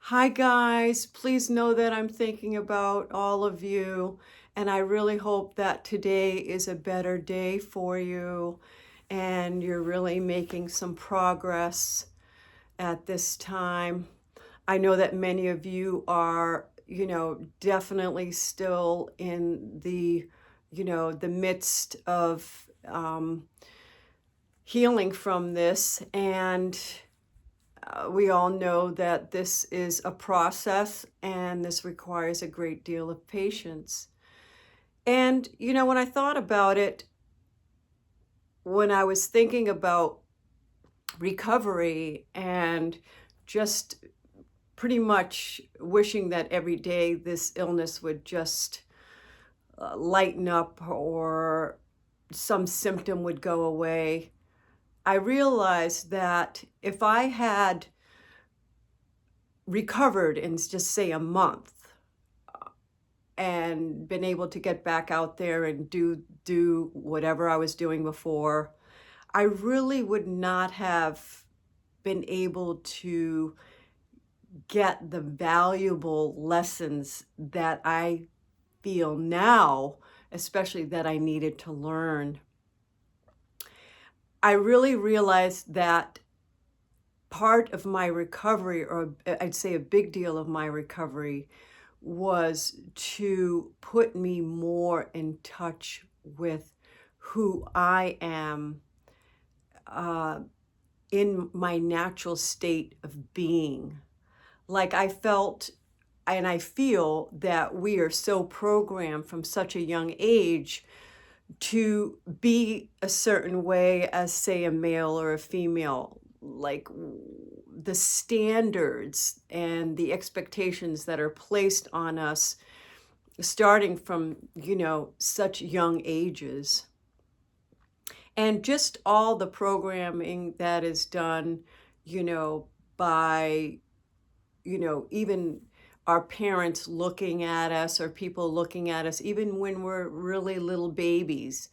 Hi, guys. Please know that I'm thinking about all of you, and I really hope that today is a better day for you and you're really making some progress at this time. I know that many of you are, definitely still in the midst of healing from this, and we all know that this is a process and this requires a great deal of patience. And, when I thought about it, when I was thinking about recovery and just pretty much wishing that every day this illness would just lighten up or some symptom would go away, I realized that if I had recovered in just say a month and been able to get back out there and do whatever I was doing before, I really would not have been able to get the valuable lessons that I feel now, especially that I needed to learn. I really realized that part of my recovery, or I'd say a big deal of my recovery, was to put me more in touch with who I am uh, in my natural state of being. Like I felt and I feel that we are so programmed from such a young age to be a certain way as, say, a male or a female. Like the standards and the expectations that are placed on us starting from, such young ages. And just all the programming that is done, by, even our parents looking at us or people looking at us, even when we're really little babies,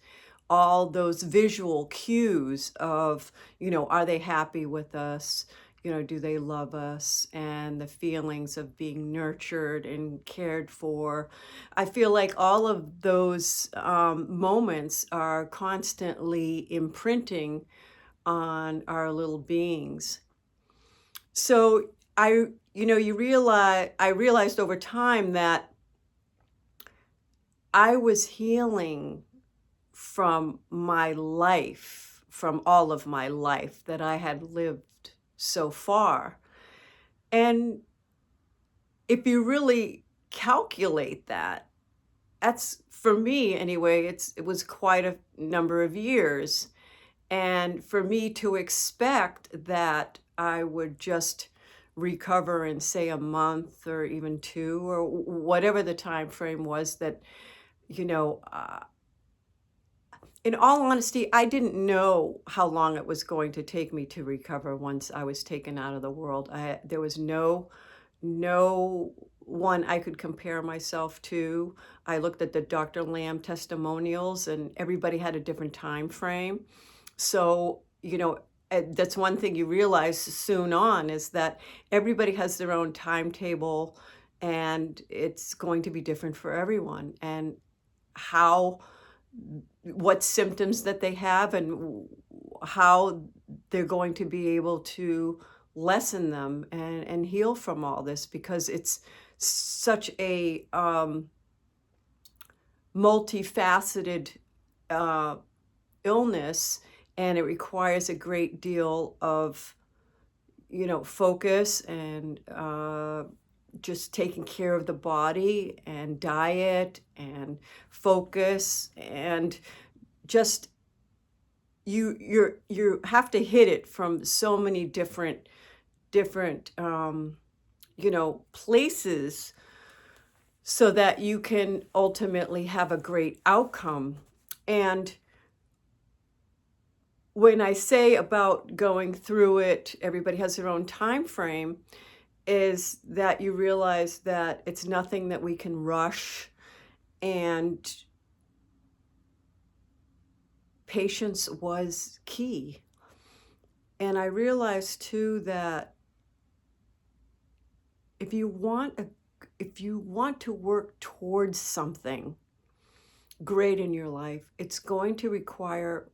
all those visual cues of, are they happy with us? Do they love us? And the feelings of being nurtured and cared for. I feel like all of those moments are constantly imprinting on our little beings. So I realized over time that I was healing from my life, from all of my life that I had lived so far. And if you really calculate that, that's for me anyway, it was quite a number of years. And for me to expect that I would just recover in say a month or even two or whatever the time frame was that, you know, uh, in all honesty, I didn't know how long it was going to take me to recover once I was taken out of the world. There was no one I could compare myself to. I looked at the Dr. Lamb testimonials and everybody had a different time frame. So, that's one thing you realize soon on is that everybody has their own timetable and it's going to be different for everyone. And how what symptoms that they have and how they're going to be able to lessen them and heal from all this because it's such a multifaceted uh, illness, and it requires a great deal of focus and just taking care of the body and diet and focus and just you have to hit it from so many different places so that you can ultimately have a great outcome. And when I say about going through it, everybody has their own time frame, is that you realize that it's nothing that we can rush, and patience was key. And I realized too that if you want to work towards something great in your life, it's going to require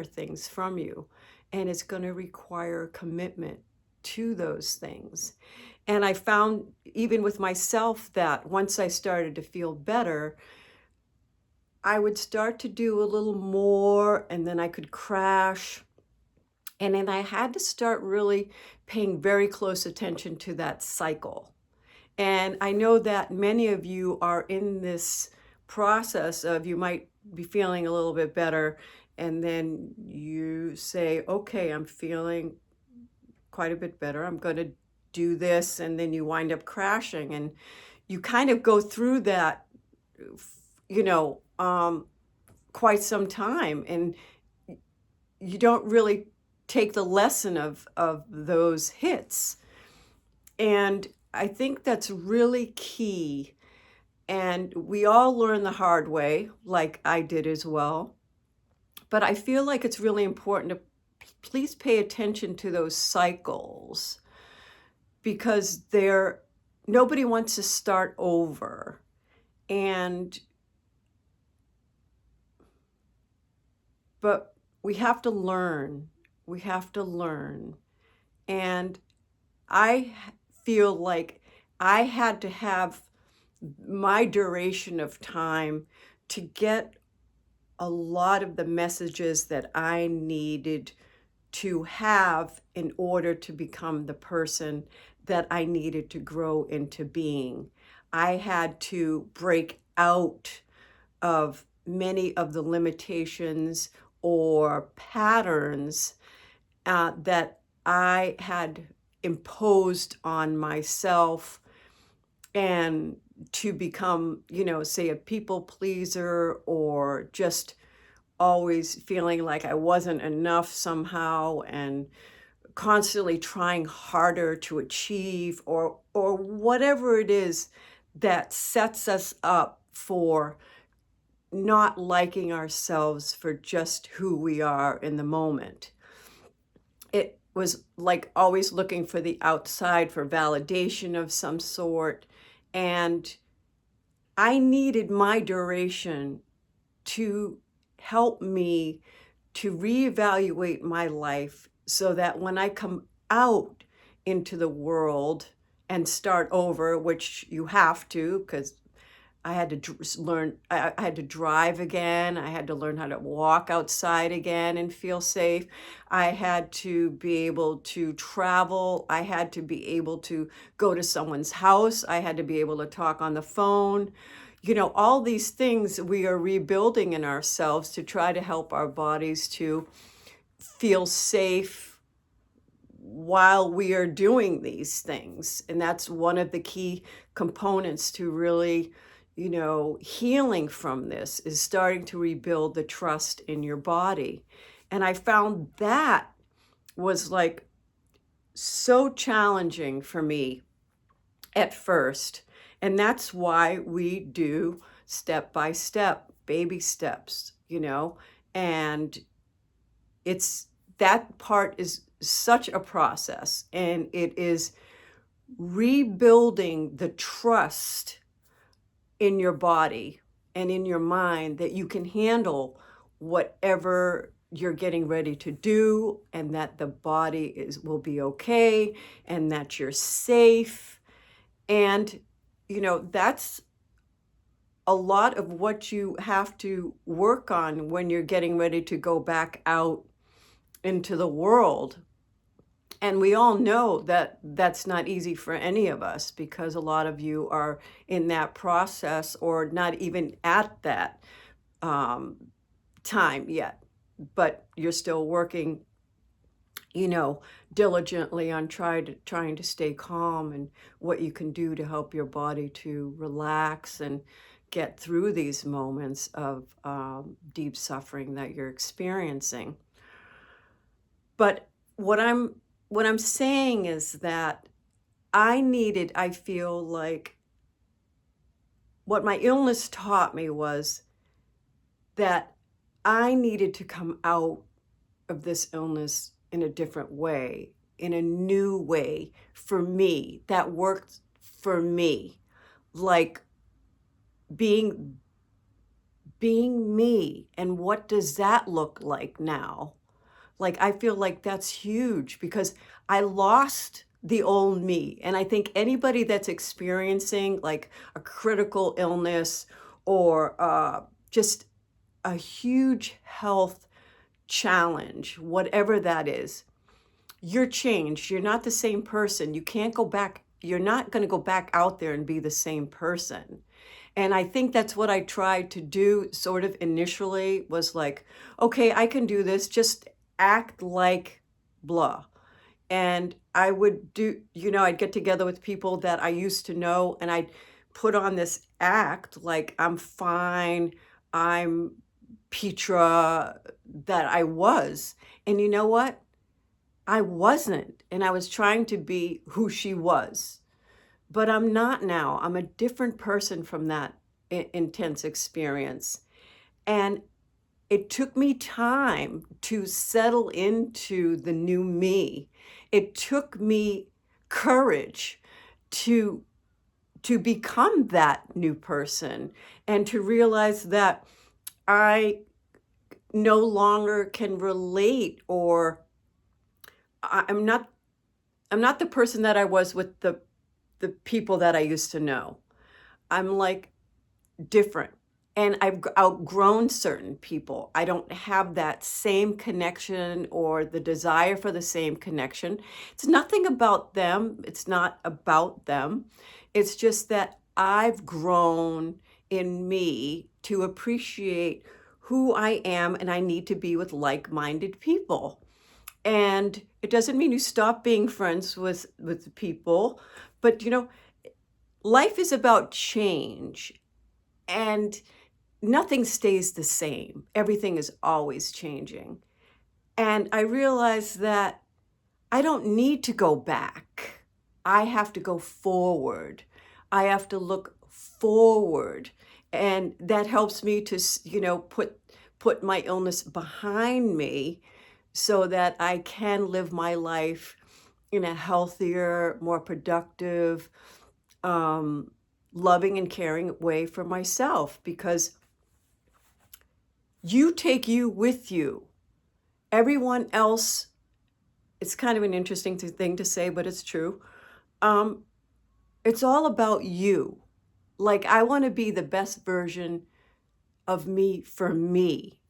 things from you, and it's going to require commitment to those things. And I found even with myself that once I started to feel better, I would start to do a little more and then I could crash. And then I had to start really paying very close attention to that cycle. And I know that many of you are in this process of you might be feeling a little bit better, and then you say, okay, I'm feeling quite a bit better. I'm going to do this. And then you wind up crashing. And you kind of go through that, you know, quite some time. And you don't really take the lesson of those hits. And I think that's really key. And we all learn the hard way, like I did as well. But I feel like it's really important to please pay attention to those cycles, because nobody wants to start over. But we have to learn. We have to learn. And I feel like I had to have my duration of time to get a lot of the messages that I needed to have in order to become the person that I needed to grow into being. I had to break out of many of the limitations or patterns that I had imposed on myself, and to become, say a people pleaser, or just always feeling like I wasn't enough somehow, and constantly trying harder to achieve, or whatever it is that sets us up for not liking ourselves for just who we are in the moment. It was like always looking for the outside for validation of some sort. And I needed my duration to help me to reevaluate my life, so that when I come out into the world and start over, which you have to, because I had to learn, I had to drive again. I had to learn how to walk outside again and feel safe. I had to be able to travel. I had to be able to go to someone's house. I had to be able to talk on the phone. All these things we are rebuilding in ourselves to try to help our bodies to feel safe while we are doing these things. And that's one of the key components to really, healing from this, is starting to rebuild the trust in your body. And I found that was like so challenging for me at first. And that's why we do step by step, baby steps, and that part is such a process, and it is rebuilding the trust in your body and in your mind that you can handle whatever you're getting ready to do, and that the body will be okay, and that you're safe. And that's a lot of what you have to work on when you're getting ready to go back out into the world. And we all know that that's not easy for any of us, because a lot of you are in that process, or not even at that time yet, but you're still working, diligently on trying to stay calm, and what you can do to help your body to relax and get through these moments of deep suffering that you're experiencing. But what I'm saying is that I feel like what my illness taught me was that I needed to come out of this illness in a different way. in a new way for me that worked for me, like being being me. And what does that look like now? Like, I feel like that's huge because I lost the old me. And I think anybody that's experiencing like a critical illness or just a huge health challenge, whatever that is, you're changed. You're not the same person. You can't go back. You're not going to go back out there and be the same person. And I think that's what I tried to do sort of initially was like, okay, I can do this. Just act like blah. And I would do, I'd get together with people that I used to know and I'd put on this act like I'm fine. I'm Petra that I was. And you know what? I wasn't. And I was trying to be who she was. But I'm not now. I'm a different person from that intense experience. And it took me time to settle into the new me. It took me courage to become that new person and to realize that I no longer can relate or I'm not the person that I was with the people that I used to know. I'm like different. And I've outgrown certain people. I don't have that same connection or the desire for the same connection. It's nothing about them. It's not about them. It's just that I've grown in me to appreciate who I am and I need to be with like-minded people. And it doesn't mean you stop being friends with people, but life is about change and nothing stays the same. Everything is always changing. And I realized that I don't need to go back. I have to go forward. I have to look forward. And that helps me to, put my illness behind me so that I can live my life in a healthier, more productive, um, loving and caring way for myself because you take you with you. Everyone else, it's kind of an interesting thing to say, but it's true. Um, it's all about you. Like, I want to be the best version of me for me.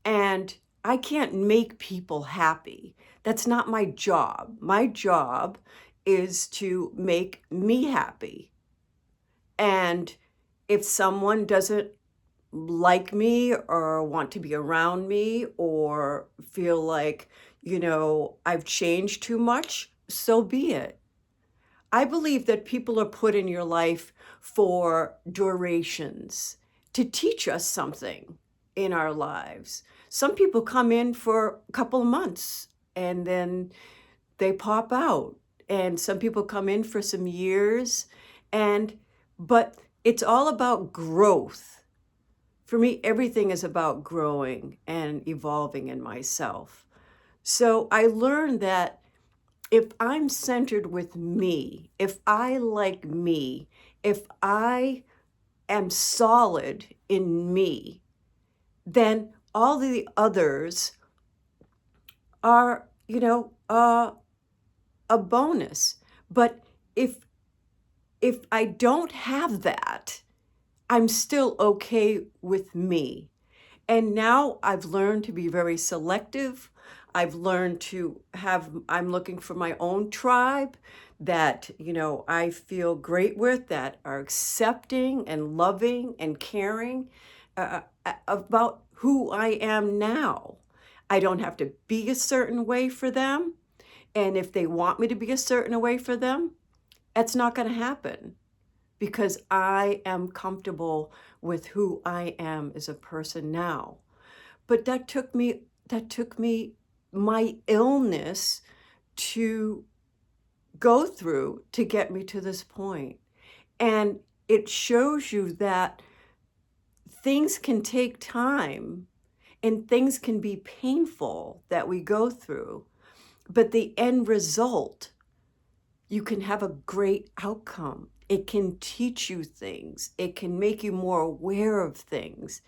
And I can't make people happy. That's not my job. My job is to make me happy. And if someone doesn't like me or want to be around me or feel like, I've changed too much, so be it. I believe that people are put in your life for durations to teach us something in our lives. Some people come in for a couple of months and then they pop out. And some people come in for some years but it's all about growth. For me, everything is about growing and evolving in myself. So I learned that if I'm centered with me, if I like me, if I am solid in me, then all the others are, a bonus. But if I don't have that, I'm still okay with me. And now I've learned to be very selective. I've learned to I'm looking for my own tribe that, I feel great with, that are accepting and loving and caring about who I am now. I don't have to be a certain way for them. And if they want me to be a certain way for them, that's not going to happen because I am comfortable with who I am as a person now. But that took me my illness to go through to get me to this point. And it shows you that things can take time and things can be painful that we go through. But the end result, you can have a great outcome. It can teach you things. It can make you more aware of things.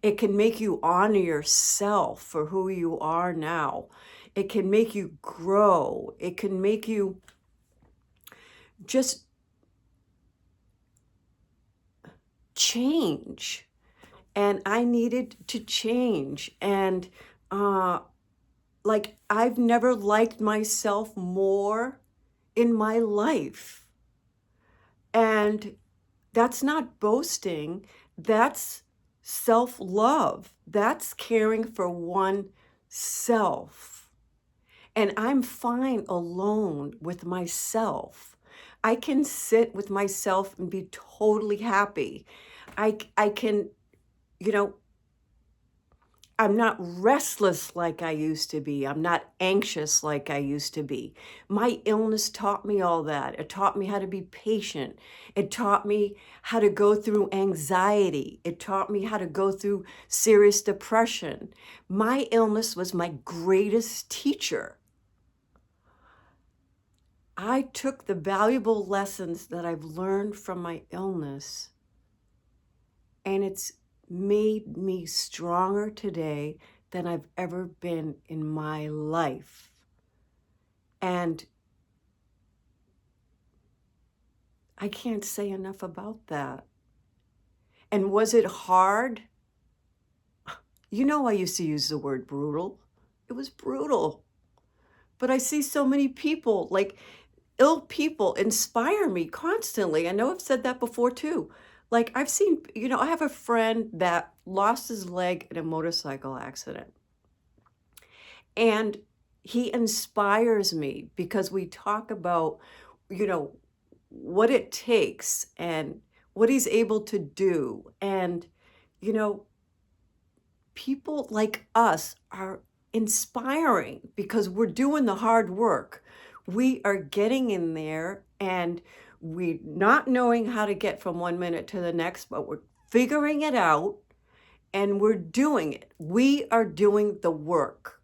It can make you honor yourself for who you are now. It can make you grow. It can make you just change. And I needed to change. And like, I've never liked myself more in my life. And that's not boasting. That's self-love. That's caring for oneself. And I'm fine alone with myself. I can sit with myself and be totally happy. I can, you know, I'm not restless like I used to be. I'm not anxious like I used to be. My illness taught me all that. It taught me how to be patient. It taught me how to go through anxiety. It taught me how to go through serious depression. My illness was my greatest teacher. I took the valuable lessons that I've learned from my illness, and it's made me stronger today than I've ever been in my life. And I can't say enough about that. And was it hard? You know, I used to use the word brutal. It was brutal. But I see so many people, like ill people, inspire me constantly. I know I've said that before too. Like, I've seen, I have a friend that lost his leg in a motorcycle accident. And he inspires me because we talk about, what it takes and what he's able to do. And, you know, people like us are inspiring because we're doing the hard work. We are getting in there and we not knowing how to get from one minute to the next, but we're figuring it out and we're doing it. We are doing the work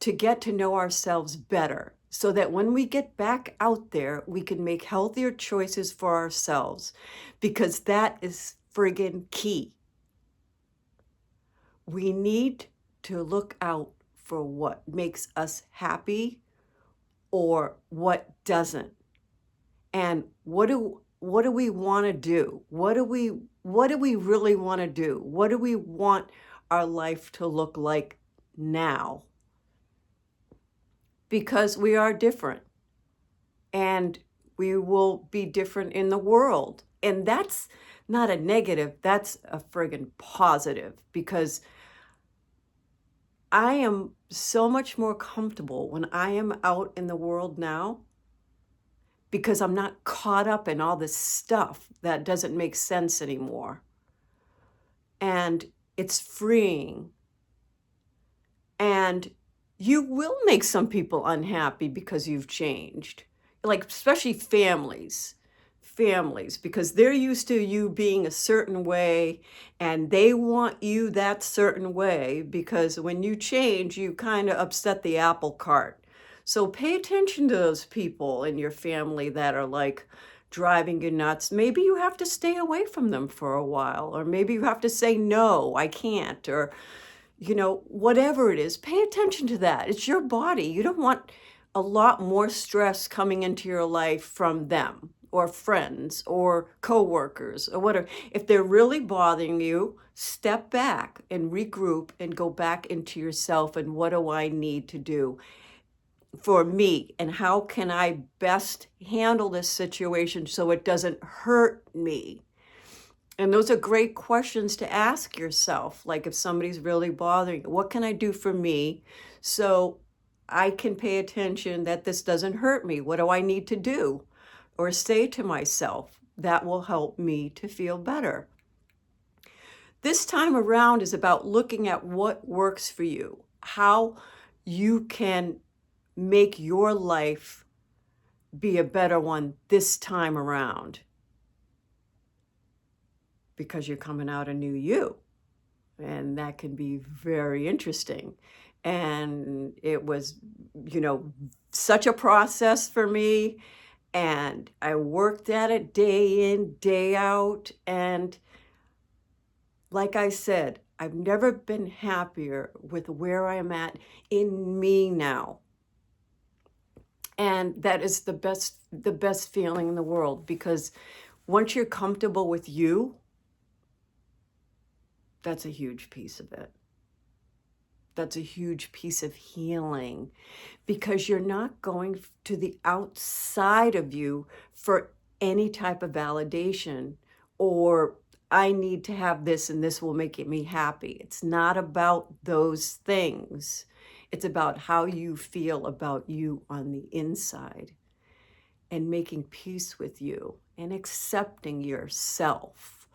to get to know ourselves better so that when we get back out there, we can make healthier choices for ourselves because that is friggin' key. We need to look out for what makes us happy or what doesn't. And what do we want to do? What do we really want to do? What do we want our life to look like now? Because we are different and we will be different in the world. And that's not a negative, that's a friggin' positive because I am so much more comfortable when I am out in the world now because I'm not caught up in all this stuff that doesn't make sense anymore. And it's freeing. And you will make some people unhappy because you've changed. Like, especially families, because they're used to you being a certain way and they want you that certain way because when you change, you kind of upset the apple cart. So pay attention to those people in your family that are like driving you nuts. Maybe you have to stay away from them for a while, or maybe you have to say, no, I can't, or whatever it is, pay attention to that. It's your body. You don't want a lot more stress coming into your life from them or friends or coworkers or whatever. If they're really bothering you, step back and regroup and go back into yourself and what do I need to do for me and how can I best handle this situation so it doesn't hurt me? And those are great questions to ask yourself. Like if somebody's really bothering you, what can I do for me so I can pay attention that this doesn't hurt me? What do I need to do or say to myself that will help me to feel better? This time around is about looking at what works for you, how you can make your life be a better one this time around. Because you're coming out a new you. And that can be very interesting. And it was, such a process for me. And I worked at it day in, day out. And like I said, I've never been happier with where I am at in me now. And that is the best feeling in the world, because once you're comfortable with you, that's a huge piece of it. That's a huge piece of healing, because you're not going to the outside of you for any type of validation, or I need to have this and this will make me happy. It's not about those things. It's about how you feel about you on the inside, and making peace with you and accepting yourself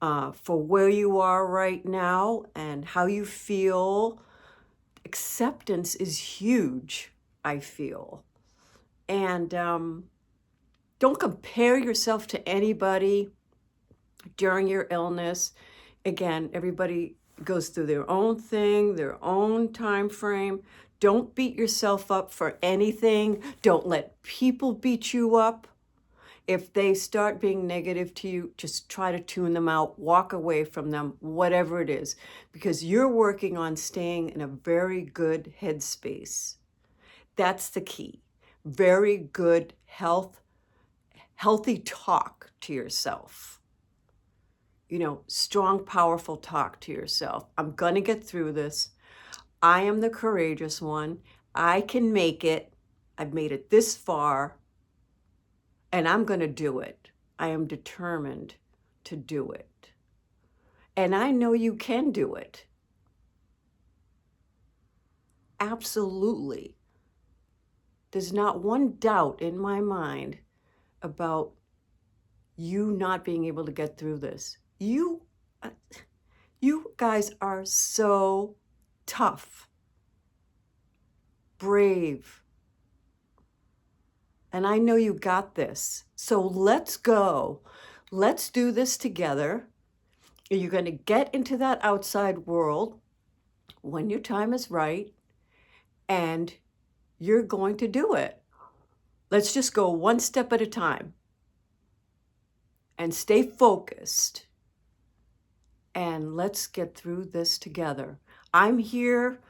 for where you are right now and how you feel. Acceptance is huge, I feel. And don't compare yourself to anybody during your illness. Again, everybody goes through their own thing, their own time frame. Don't beat yourself up for anything. Don't let people beat you up. If they start being negative to you, just try to tune them out, walk away from them, whatever it is, because you're working on staying in a very good headspace. That's the key. Very good healthy talk to yourself. Strong, powerful talk to yourself. I'm going to get through this. I am the courageous one. I can make it. I've made it this far. And I'm going to do it. I am determined to do it. And I know you can do it. Absolutely. There's not one doubt in my mind about you not being able to get through this. You guys are so tough, brave, and I know you got this. So let's go. Let's do this together. You're going to get into that outside world when your time is right, and you're going to do it. Let's just go one step at a time and stay focused. And let's get through this together. I'm here.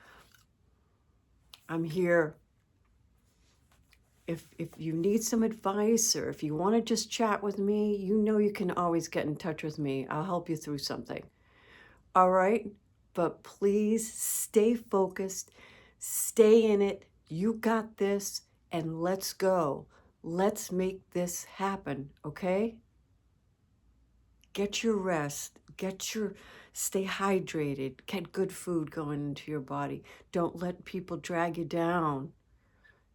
If you need some advice, or if you want to just chat with me, you can always get in touch with me. I'll help you through something. All right? But please stay focused. Stay in it. You got this. And let's go. Let's make this happen, okay? Get your rest. Stay hydrated. Get good food going into your body. Don't let people drag you down,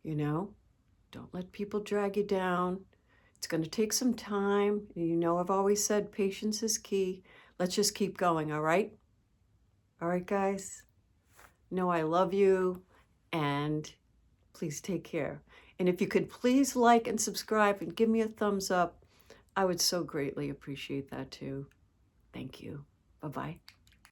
Don't let people drag you down. It's going to take some time. I've always said patience is key. Let's just keep going, all right? All right, guys? Know I love you, and please take care. And if you could please like and subscribe and give me a thumbs up, I would so greatly appreciate that too. Thank you. Bye-bye.